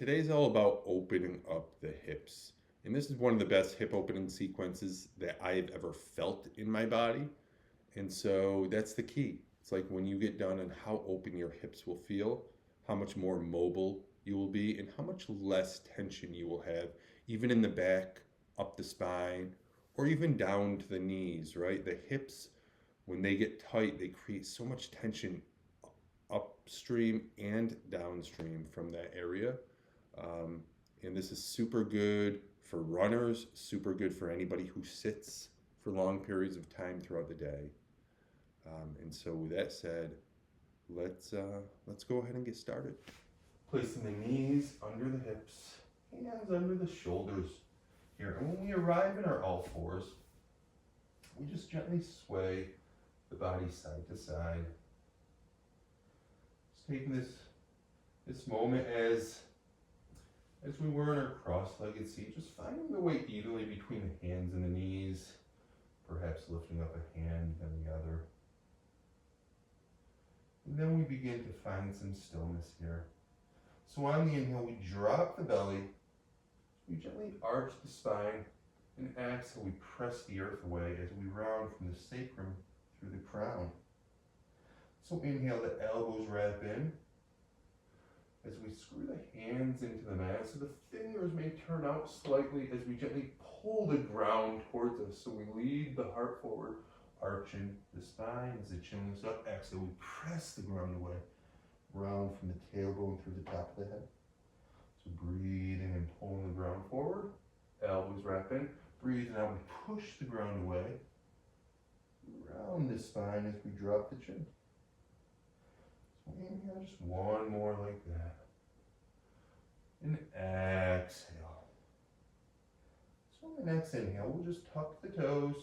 Today's all about opening up the hips. And this is one of the best hip opening sequences that I've ever felt in my body. And so that's the key. It's like when you get done and how open your hips will feel, how much more mobile you will be, and how much less tension you will have, even in the back, up the spine, or even down to the knees, right? The hips, when they get tight, they create so much tension upstream and downstream from that area. Um, and this is super good for runners, super good for anybody who sits for long periods of time throughout the day. And so, with that said, let's go ahead and get started. Placing the knees under the hips, hands under the shoulders here. And when we arrive in our all fours, we just gently sway the body side to side. Just taking this moment as we were in our cross-legged seat, just finding the weight evenly between the hands and the knees, perhaps lifting up a hand and the other. And then we begin to find some stillness here. So on the inhale, we drop the belly, we gently arch the spine, and exhale, we press the earth away as we round from the sacrum through the crown. So inhale, the elbows wrap in as we screw the hands into the mat. So the fingers may turn out slightly as we gently pull the ground towards us. So we lead the heart forward, arching the spine as the chin lifts up. Exhale, we press the ground away. Round from the tailbone through the top of the head. So breathing and pulling the ground forward. Elbows wrap in. Breathing out, we push the ground away. Round the spine as we drop the chin. So inhale, just one more like that. And exhale. So on the next inhale, we'll just tuck the toes.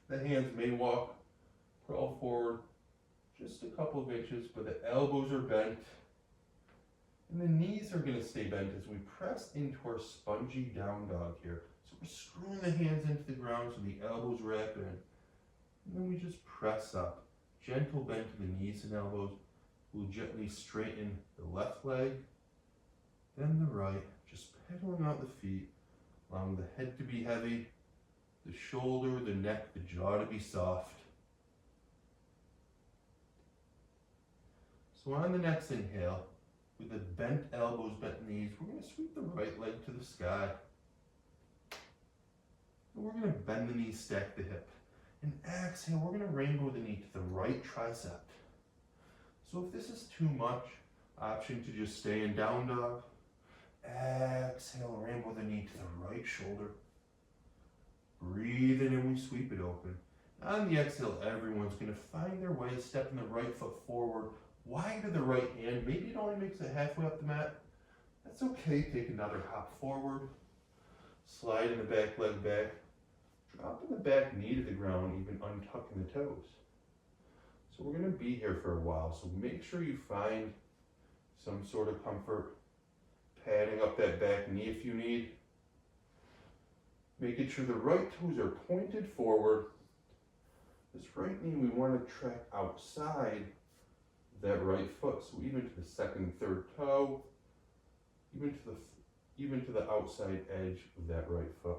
The hands may walk, crawl forward just a couple of inches, but the elbows are bent. And the knees are going to stay bent as we press into our spongy down dog here. So we're screwing the hands into the ground so the elbows wrap in. And then we just press up. Gentle bend to the knees and elbows. We'll gently straighten the left leg, then the right, just pedaling out the feet, allowing the head to be heavy, the shoulder, the neck, the jaw to be soft. So on the next inhale, with the bent elbows, bent knees, we're going to sweep the right leg to the sky. And we're going to bend the knee, stack the hip. And exhale, we're going to rainbow the knee to the right tricep. So if this is too much, option to just stay in down dog. Exhale, rainbow the knee to the right shoulder. Breathe in and we sweep it open. On the exhale, everyone's going to find their way, stepping the right foot forward, wide to the right hand. Maybe it only makes it halfway up the mat. That's okay. Take another hop forward. Sliding the back leg back. Dropping the back knee to the ground, even untucking the toes. So we're going to be here for a while. So make sure you find some sort of comfort. Padding up that back knee if you need. Making sure the right toes are pointed forward. This right knee we want to track outside that right foot. So even to the second, third toe, even to the outside edge of that right foot.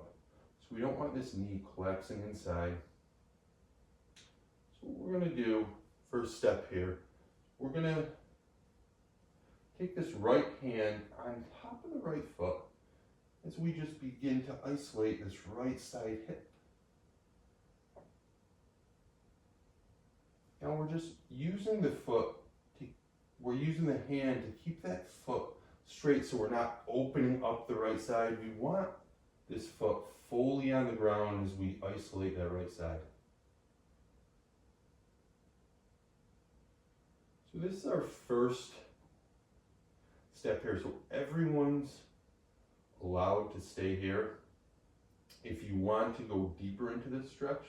So we don't want this knee collapsing inside. So what we're going to do, first step here, we're going to take this right hand on top of the right foot as we just begin to isolate this right side hip. Now we're just using the we're using the hand to keep that foot straight so we're not opening up the right side. We want this foot fully on the ground as we isolate that right side. So this is our first step here. So everyone's allowed to stay here. If you want to go deeper into this stretch,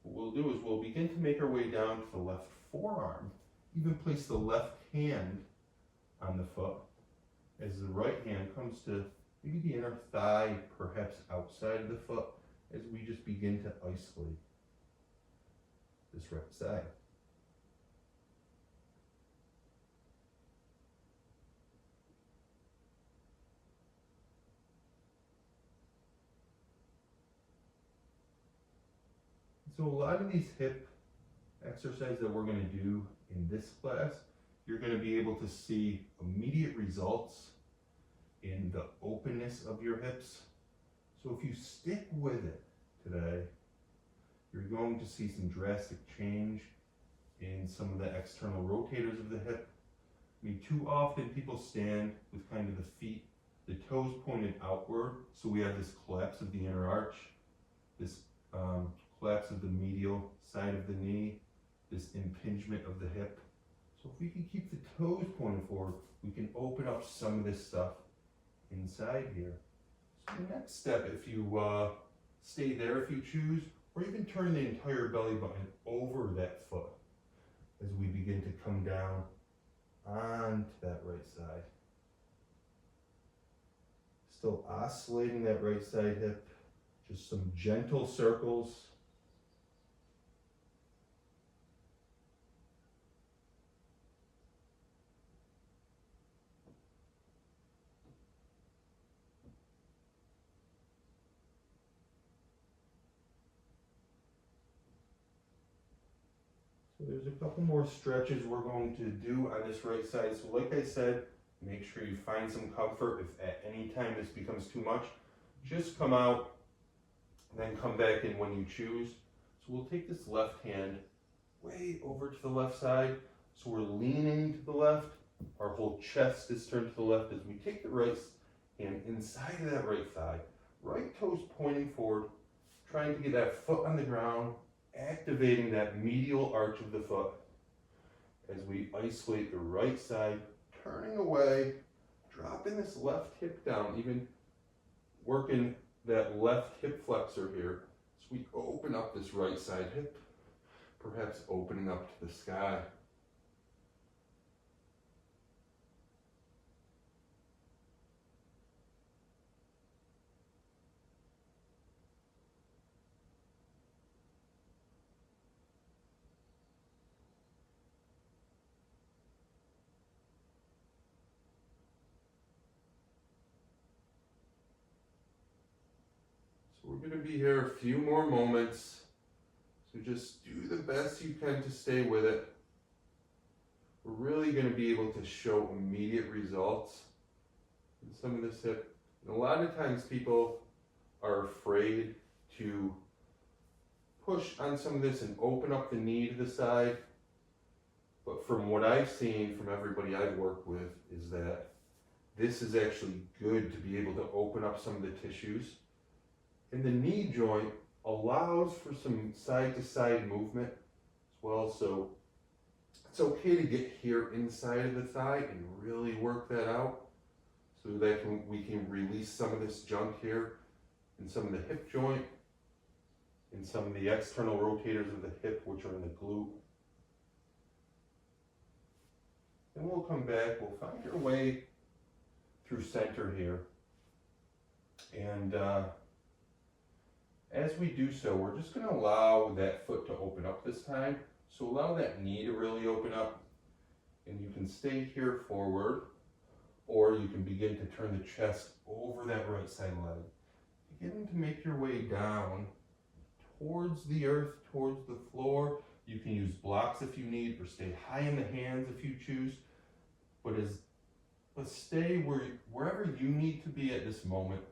what we'll do is we'll begin to make our way down to the left forearm. Even place the left hand on the foot as the right hand comes to maybe the inner thigh, perhaps outside of the foot, as we just begin to isolate this right side. So a lot of these hip exercises that we're going to do in this class, you're going to be able to see immediate results in the openness of your hips. So if you stick with it today, you're going to see some drastic change in some of the external rotators of the hip. I mean, too often people stand with kind of the feet, the toes pointed outward, so we have this collapse of the inner arch, this collapse of the medial side of the knee, this impingement of the hip. So if we can keep the toes pointed forward, we can open up some of this stuff inside here. So the next step, if you stay there if you choose, or even turn the entire belly button over that foot as we begin to come down onto that right side. Still oscillating that right side hip, just some gentle circles. So there's a couple more stretches we're going to do on this right side. So like I said, make sure you find some comfort. If at any time this becomes too much, just come out, then come back in when you choose. So we'll take this left hand way over to the left side. So we're leaning to the left. Our whole chest is turned to the left as we take the right hand inside of that right thigh. Right toes pointing forward, trying to get that foot on the ground, activating that medial arch of the foot as we isolate the right side, turning away, dropping this left hip down, even working that left hip flexor here. So we open up this right side hip, perhaps opening up to the sky. So we're going to be here a few more moments. So just do the best you can to stay with it. We're really going to be able to show immediate results in some of this hip. And a lot of times people are afraid to push on some of this and open up the knee to the side. But from what I've seen from everybody I've worked with is that this is actually good to be able to open up some of the tissues. And the knee joint allows for some side-to-side movement as well. So it's okay to get here inside of the thigh and really work that out so that we can release some of this junk here in some of the hip joint, in some of the external rotators of the hip, which are in the glute. Then we'll come back, we'll find our way through center here. And as we do so, we're just going to allow that foot to open up this time. So allow that knee to really open up. And you can stay here forward, or you can begin to turn the chest over that right side leg. Begin to make your way down towards the earth, towards the floor. You can use blocks if you need, or stay high in the hands if you choose. But stay wherever you need to be at this moment.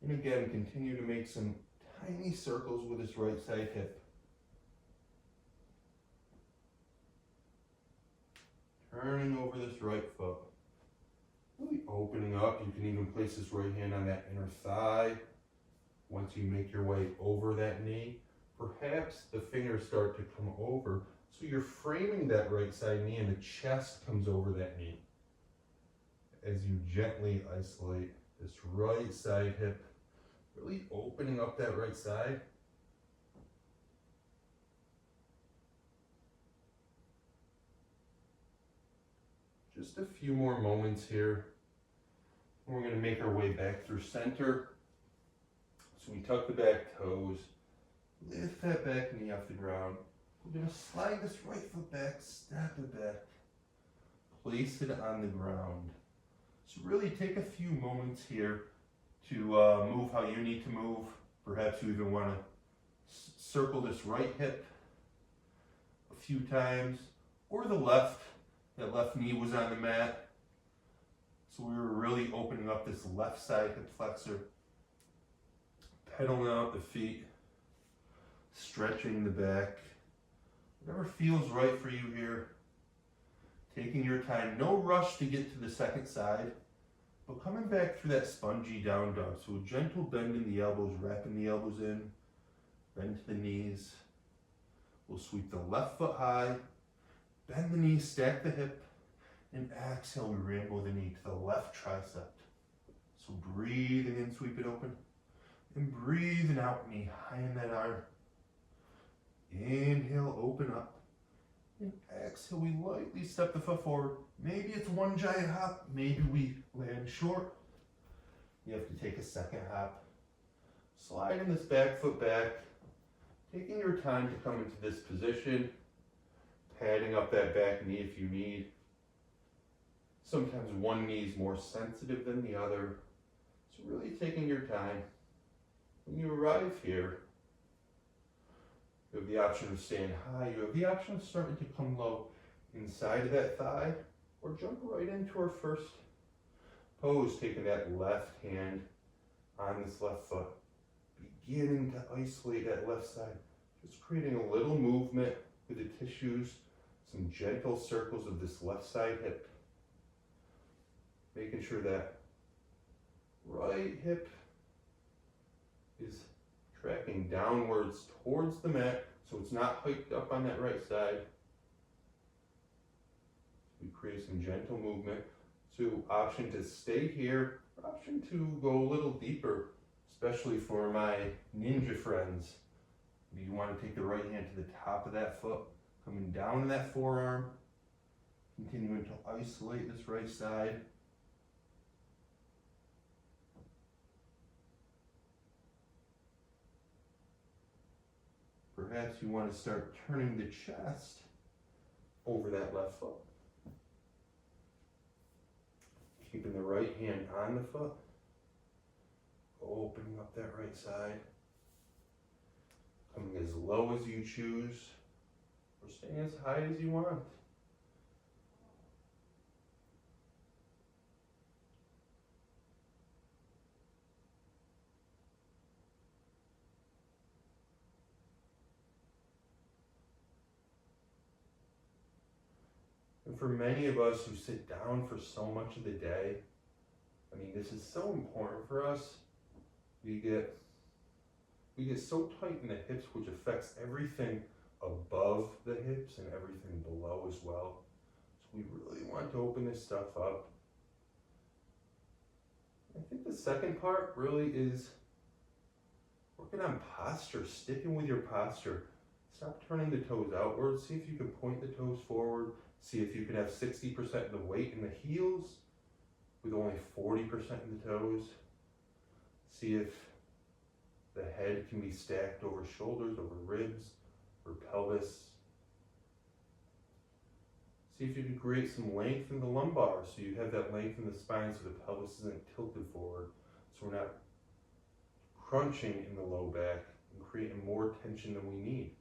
And again, continue to make some tiny circles with this right side hip. Turning over this right foot. Really opening up. You can even place this right hand on that inner thigh. Once you make your way over that knee, perhaps the fingers start to come over. So you're framing that right side knee and the chest comes over that knee. As you gently isolate this right side hip, really opening up that right side. Just a few more moments here. We're going to make our way back through center. So we tuck the back toes, lift that back knee off the ground. We're going to slide this right foot back, step it back, place it on the ground. So really take a few moments here to move how you need to move. Perhaps you even want to circle this right hip a few times, or the left. That left knee was on the mat. So we were really opening up this left side hip flexor, pedaling out the feet, stretching the back. Whatever feels right for you here. Taking your time, no rush to get to the second side, but coming back through that spongy down dog. So a gentle bend in the elbows, wrapping the elbows in, bend to the knees. We'll sweep the left foot high, bend the knees, stack the hip, and exhale, we rainbow the knee to the left tricep. So breathing in, sweep it open, and breathing out, knee high in that arm. Inhale, open up. And exhale, we lightly step the foot forward. Maybe it's one giant hop, maybe we land short. You have to take a second hop. Sliding this back foot back, taking your time to come into this position, padding up that back knee if you need. Sometimes one knee is more sensitive than the other. So really taking your time. When you arrive here, you have the option of staying high. You have the option of starting to come low inside of that thigh, or jump right into our first pose, taking that left hand on this left foot, beginning to isolate that left side, just creating a little movement with the tissues, some gentle circles of this left side hip, making sure that right hip is tracking downwards towards the mat, so it's not hiked up on that right side. We create some gentle movement. So option to stay here, option to go a little deeper, especially for my ninja friends. You want to take the right hand to the top of that foot, coming down in that forearm, continuing to isolate this right side. Perhaps you want to start turning the chest over that left foot. Keeping the right hand on the foot, opening up that right side, coming as low as you choose, or staying as high as you want. And for many of us who sit down for so much of the day, I mean, this is so important for us. We get so tight in the hips, which affects everything above the hips and everything below as well. So we really want to open this stuff up. I think the second part really is working on posture, sticking with your posture. Stop turning the toes outward. See if you can point the toes forward. See if you can have 60% of the weight in the heels with only 40% in the toes. See if the head can be stacked over shoulders, over ribs, or pelvis. See if you can create some length in the lumbar, so you have that length in the spine so the pelvis isn't tilted forward, so we're not crunching in the low back and creating more tension than we need.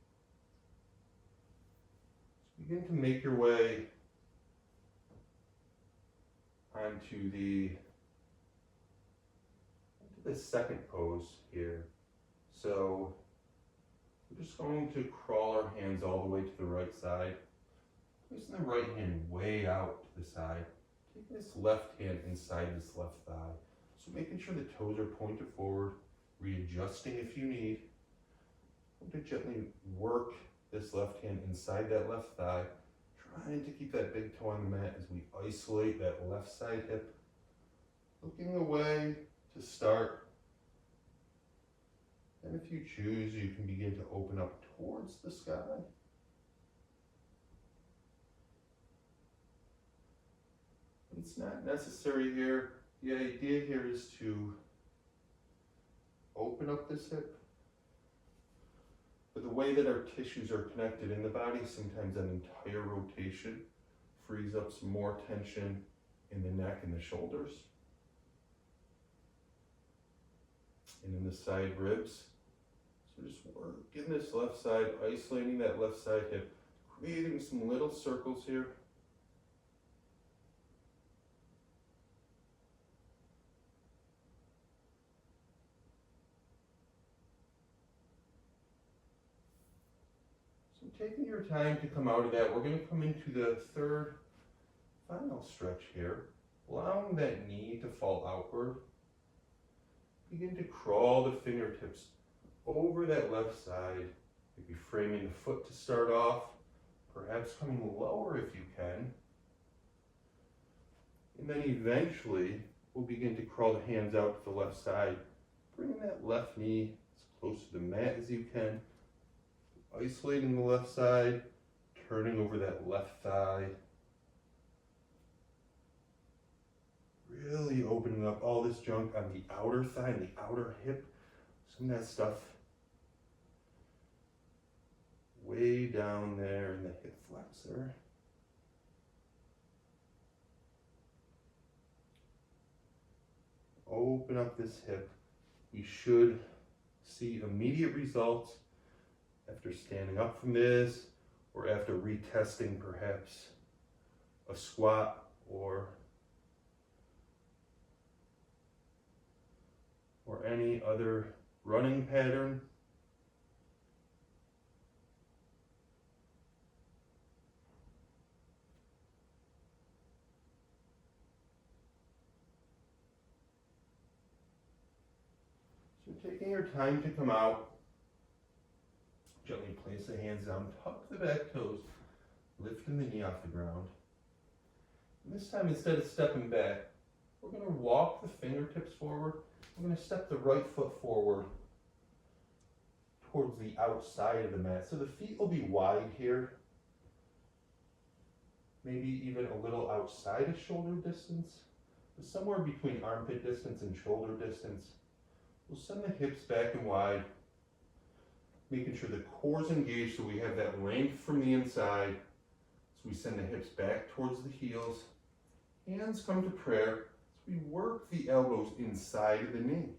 Begin to make your way onto the second pose here. So we're just going to crawl our hands all the way to the right side, placing the right hand way out to the side, taking this left hand inside this left thigh. So making sure the toes are pointed forward, readjusting if you need. To gently work this left hand inside that left thigh, trying to keep that big toe on the mat as we isolate that left side hip. Looking away to start. And if you choose, you can begin to open up towards the sky. It's not necessary here. The idea here is to open up this hip. But the way that our tissues are connected in the body, sometimes an entire rotation frees up some more tension in the neck and the shoulders, and in the side ribs. So just working this left side, isolating that left side hip, creating some little circles here. So taking your time to come out of that, we're going to come into the third final stretch here, allowing that knee to fall outward. Begin to crawl the fingertips over that left side, maybe framing the foot to start off, perhaps coming lower if you can. And then eventually, we'll begin to crawl the hands out to the left side, bringing that left knee as close to the mat as you can, isolating the left side, turning over that left thigh, really opening up all this junk on the outer thigh and the outer hip. Some of that stuff way down there in the hip flexor. Open up this hip. We should see immediate results after standing up from this, or after retesting perhaps a squat or any other running pattern. So taking your time to come out, gently place the hands down, tuck the back toes, lifting the knee off the ground. And this time, instead of stepping back, we're going to walk the fingertips forward. We're going to step the right foot forward towards the outside of the mat. So the feet will be wide here, maybe even a little outside of shoulder distance, but somewhere between armpit distance and shoulder distance. We'll send the hips back and wide, making sure the core's engaged so we have that length from the inside. So we send the hips back towards the heels. Hands come to prayer. So we work the elbows inside of the knee.